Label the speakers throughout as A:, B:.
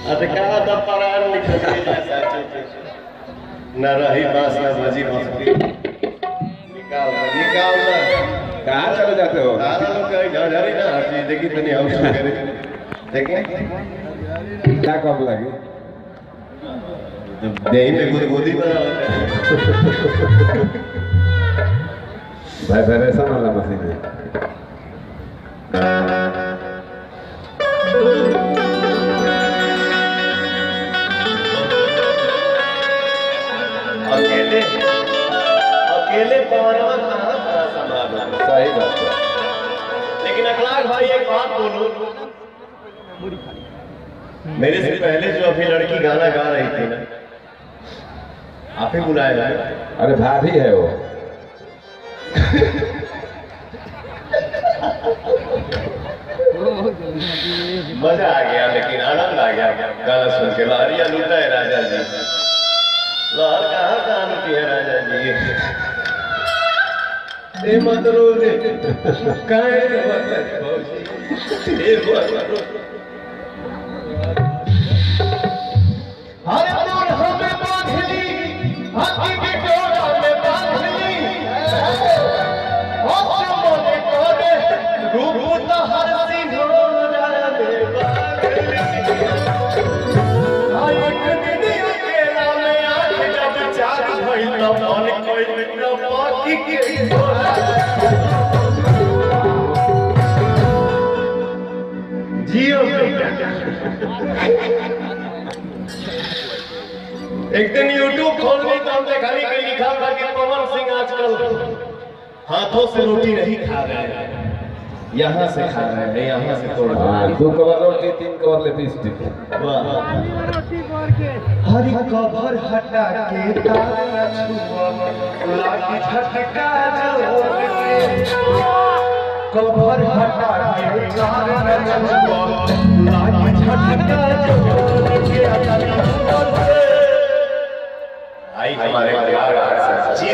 A: अरे क्या दब परार निकल न रही बास न बजी बांसुरी। निकाल निकाल ना।
B: कहाँ चले जाते हो?
A: सारा लोग कहीं झड़झड़ी ना हटी देखी तनी हम शुरू करे देखें
B: क्या कब लगी?
A: दही में गुदगुदी बना
B: वाइब्रेशन वाला मशीन है।
A: अकेले अकेले पवनवा कहाँ बड़ा संभाल।
B: सही बात है।
A: लेकिन अखलाक भाई एक बात बोलूं, मेरे से पहले जो अभी लड़की गाना गा रही थी ना, आप ही बुलाया जाए।
B: अरे भाभी है वो।
A: मजा आ गया, लेकिन आनंद आ गया गाना सुन के। लहरिया लूटा है राजा जी। लहर कहाँ लूटी है राजा जी? मत रो दे एक दिन YouTube खोल ली तो हमने खाली के लिखा था कि पवन सिंह आजकल हाथों से रोटी नहीं खा रहे हैं, यहाँ से खा रहे हैं, यहाँ से तोड़ रहे हैं।
B: 2 कवर रोटी 3 कवर लिपस्टिक।
A: हरी कवर हटा के तारा छुआ लागी झटका जोर के। कवर हटा के तारा छुआ लागी झटका जोर के। आई हमारे परिवार जी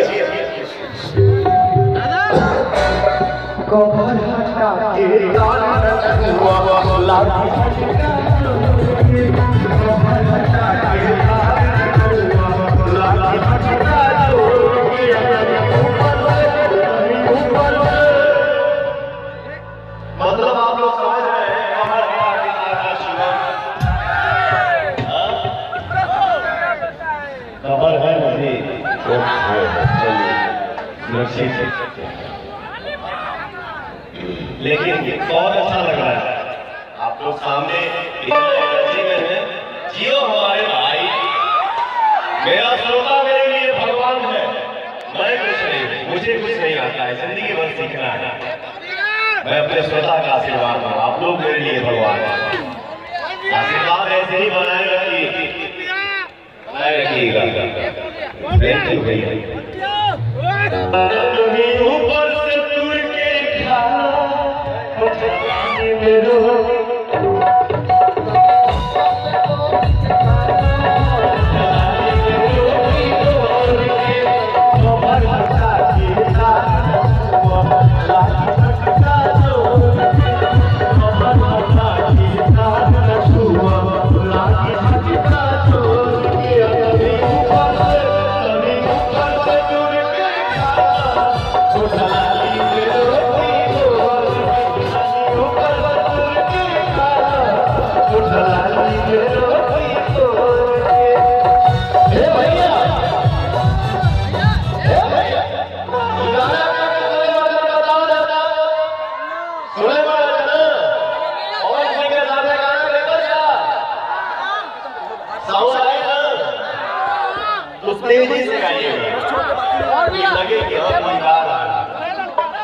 A: कवर हटा के तारा छुआ लागी झटका जोर के। कवर हटा के मतलब आप लोग समझ रहे हैं खबर है मुझे। लेकिन बहुत अच्छा लग रहा है आप लोग सामने एनर्जी में है। जियो हमारे भाई, मेरा श्रोता मेरे लिए भगवान है। मैं कुछ नहीं, मुझे कुछ नहीं आता है, जिंदगी भर सीखना है। मैं अपने श्रोता का आशीर्वाद हूँ, आप लोग मेरे लिए भगवान हैं। आशीर्वाद ऐसे ही बनाए रखिएगा। ऊपर से तुर के खा तेजी से आइएगा, लगे कि हाँ कोई गा रहा है।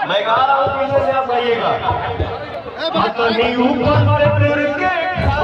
A: मैं गा रहा हूँ, पीछे से आप आइएगा। अपनी ऊपर से तुर के खा